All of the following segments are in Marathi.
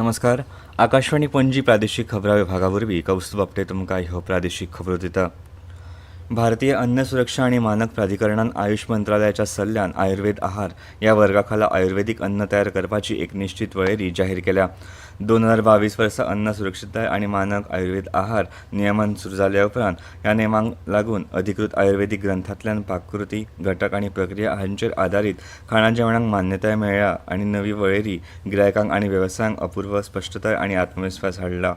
नमस्कार. आकाशवाणी पणजी प्रादेशीक खबरां विभागावरवीं कौस्तुभ आपटे तुमकां ह्यो प्रादेशीक खबरो दिता. भारतीय अन्न सुरक्षा आणि मानक प्राधिकरणान आयुष मंत्रालयाच्या सल्ल्यान आयुर्वेद आहार ह्या वर्गाखाला आयुर्वेदीक अन्न तयार करपाची एक निश्चित वळेरी जाहीर केल्या. 2022 वर्सा अन्न सुरक्षितताय आणि मानक आयुर्वेद आहार नियमन सुरू जाल्या उपरांत ह्या नेमांक लागून अधिकृत आयुर्वेदीक ग्रंथांतल्यान पाककृती, घटक आणि प्रक्रिया हांचेर आदारीत खाणा जेवणाक मान्यताय मेळ्ळ्या आणि नवी वळेरी गिरायकांक आणि वेवसायांक अपूर्व स्पश्टताय आणि आत्मविश्वास हाडला.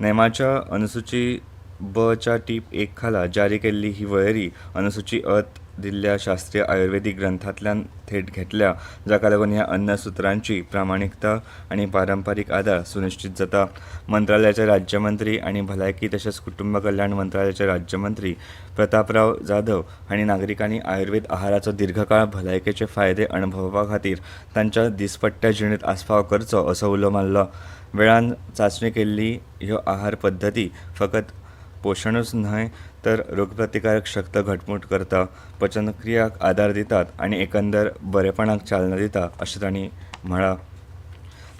नेमाच्या अनुसूची ब च्या टीप 1 खाला जारी केल्ली ही वळेरी अनुसूची अत दिल्ल्या शास्त्रीय आयुर्वेदीक ग्रंथांतल्यान थेट घेतल्या, जाका लागून ह्या अन्न सुत्रांची प्रामाणिकता आणि पारंपारीक आदार सुनिश्चित जाता. मंत्रालयाचे राज्यमंत्री आणि भलायकी तशेंच कुटुंब कल्याण मंत्रालयाचे राज्यमंत्री प्रतापराव जाधव हांणी नागरिकांनी आयुर्वेद आहाराचो दीर्घकाळ भलायकेचे फायदे अणभवपा खातीर तांच्या दिसपट्ट्या जिणेंत आस्पाव करचो असो उलो मारलो. वेळान चांचणी केल्ली ह्यो आहार पद्दती फकत पोशणूच न्हय तर रोगप्रतिकारक शक्त घटमूट करता, पचनक्रियाक आदार दितात आणि एकंदर बरेपणाक चालना दिता अशें तांणी म्हळां.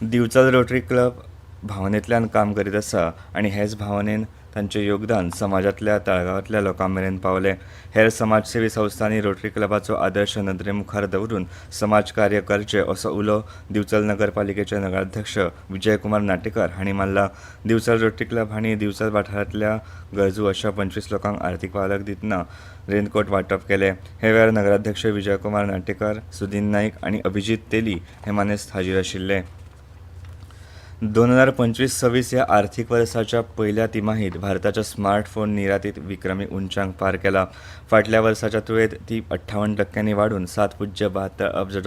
दिवचल रोटरी क्लब भावनेंतल्यान काम करीत आसा आनी हेच भावनेन तांचें योगदान समाजांतल्या तळागाळांतल्या लोकां मेरेन पावलें. हेर समाजसेवी संस्थांनी रोटरी क्लबाचो आदर्श नदरे मुखार दवरून समाज कार्य करचें असो उलो दिवचल नगरपालिकेचे नगराध्यक्ष विजयकुमार नाटेकार हांणी मारला. दिवचल रोटरी क्लब हांणी दिवचल वाठारांतल्या गरजू अशा 25 लोकांक आर्थीक पालक दितना रेनकोट वांटप केले. हे वेळार नगराध्यक्ष विजयकुमार नाटेकार, सुदीन नाईक आनी अभिजीत तेली हे मानेस्त हाजीर आशिल्ले. 2025-26 ह्या आर्थीक वर्साच्या पयल्या तिमाहीत भारताच्या स्मार्टफोन निर्यातीत विक्रमी उंचांक पार केला. फाटल्या वर्साच्या तुळेंत ती 58% वाडून $7.72 अब्ज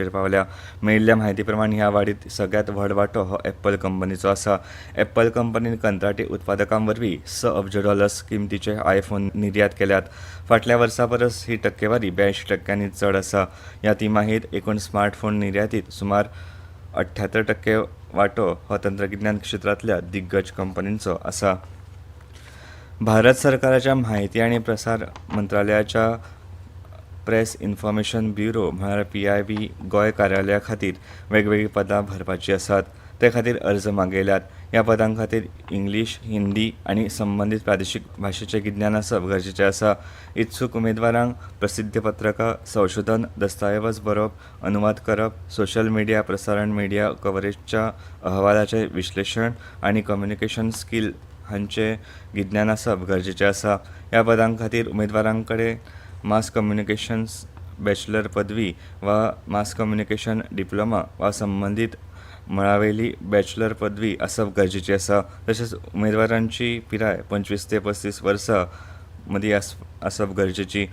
पावल्या. मेळिल्ल्या म्हायती प्रमाण ह्या वाडीत सगळ्यात व्हड वांटो हो एप्पल कंपनीचो आसा. एप्पल कंपनीन कंत्राटी उत्पादकां वरवीं $6 अब्ज किंमतीचे आयफोन निर्यात केल्यात. फाटल्या वर्सा परस ही टक्केवारी 82% चड आसा. ह्या तिमाहीत एकूण स्मार्टफोन निर्यातीत सुमार 78% वांटो हो तंत्रगिन्यान क्षेत्रांतल्या दिग्गज कंपनींचो आसा. भारत सरकाराच्या म्हायती आनी प्रसार मंत्रालयाच्या प्रेस इन्फॉर्मेशन ब्युरो म्हळ्यार PIB गोंय कार्यालया खातीर वेगवेगळीं पदां भरपाची आसात. ते खातीर अर्ज मागयल्यात. ह्या पदां खातीर इंग्लीश, हिंदी आनी संबंदीत प्रादेशीक भाशेचें गिन्यान आसप गरजेचें आसा. इत्सूक उमेदवारांक प्रसिद्धीपत्रकां, संशोधन, दस्तावेज बरोवप, अनुवाद करप, सोशल मिडिया, प्रसारण मिडिया कव्हरेजच्या अहवालाचें विश्लेशण आनी कम्युनिकेशन स्किल हांचें गिन्यान आसप गरजेचें आसा. ह्या पदां खातीर उमेदवारां कडेन मास कम्युनिकेशन्स बॅचलर पदवी वा मास कम्युनिकेशन डिप्लोमा वा संबंदीत मळावेली बॅचलर पदवी आसप गरजेची आसा. तशेंच उमेदवारांची पिराय 25 ते 35 वर्सां मदीं आसप गरजेची.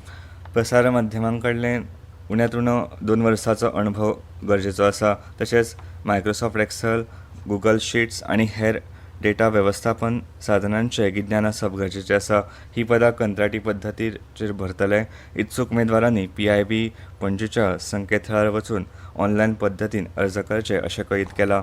प्रसार माध्यमां कडल्यान उण्यात उणो 2 वर्सांचो अणभव गरजेचो आसा. तशेंच मायक्रोसॉफ्ट एक्सेल, गुगल शीट्स आनी हेर डेटा वेवस्थापन साधनांचें गिन्यान आसप गरजेचें आसा. ही पदां कंत्राटी पद्दतीचेर भरतले. इत्सूक उमेदवारांनी PIB पणजेच्या संकेतथळार वचून ऑनलायन पद्दतीन अर्ज करचे अशें कळीत केलां.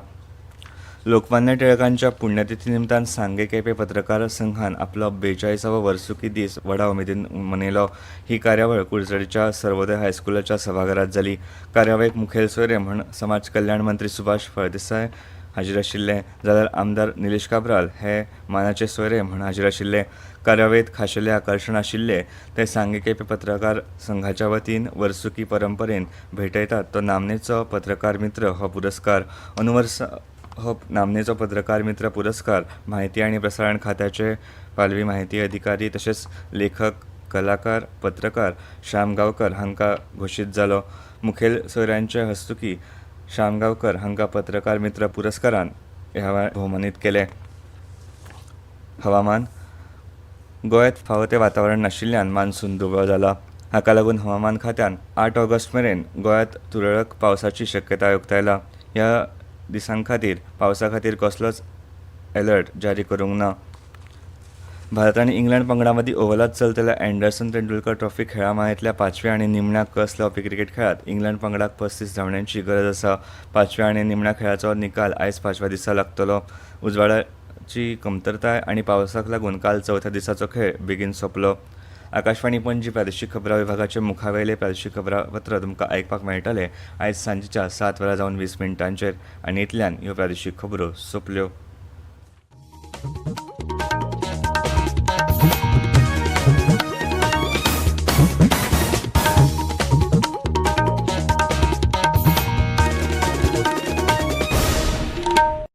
लोकमान्य टिळकांच्या पुण्यतिथी निमतान सांगे केपें पत्रकार संघान आपलो 42वा वर्सुकी दीस व्हडा उमेदीन मनयलो. ही कार्यावळ कुडचडेंच्या सर्वोदय हायस्कुलाच्या सभाघरांत जाली. कार्यावळीक मुखेल सोयरे म्हूण समाज कल्याण मंत्री सुभाष फळदेसाय हाजीर आशिल्ले, जाल्यार आमदार निलेश काब्राल हे मानाचे सोयरे म्हूण हाजीर आशिल्ले. कार्यावळींत खाशेलें आकर्शण आशिल्लें ते सांगे केपें पत्रकार संघाच्या वतीन वर्सुकी परंपरेन भेटयतात तो नामनेचो पत्रकार मित्र हो पुरस्कार. अनुवर्सा हो नामनेचो पत्रकार मित्र पुरस्कार म्हायती आनी प्रसारण खात्याचे पालवी म्हायती अधिकारी तशेंच लेखक, कलाकार, पत्रकार श्याम गांवकर हांकां घोशीत जालो. मुखेल सोयऱ्यांचे हस्तुकीं श्याम गांवकर हांकां पत्रकार मित्र पुरस्कारान ह्या वेळार भोवमानीत केलें. हवामान. गोंयांत फावो तें वातावरण नाशिल्ल्यान मान्सून दुबळो जाला. हाका लागून हवामान खात्यान 8 ऑगस्ट मेरेन गोंयांत तुरळक पावसाची शक्यताय उक्तायला. ह्या दिसां खातीर पावसा खातीर कसलोच अलर्ट जारी करूंक ना. भारत आनी इंग्लंड पंगडा मदीं ओव्हलांत चलतल्या अँडरसन तेंडुलकर ट्रॉफी खेळा माळेंतल्या 5व्या आनी निमण्या कस लावपी क्रिकेट खेळांत इंग्लंड पंगडाक 35 धांवड्यांची गरज आसा. 5व्या आनी निमण्या खेळाचो निकाल आयज 5व्या दिसा लागतलो. उजवाडाची कमतरताय आनी पावसाक लागून काल 4थ्या दिसाचो खेळ बेगीन सोंपलो. आकाशवाणी पणजी प्रादेशीक खबरां विभागाचे मुखावेले प्रादेशीक खबरापत्र तुमकां आयकपाक मेळटले आयज सांजेच्या 7:20 आनी इतल्यान ह्यो प्रादेशीक खबरो सोंपल्यो.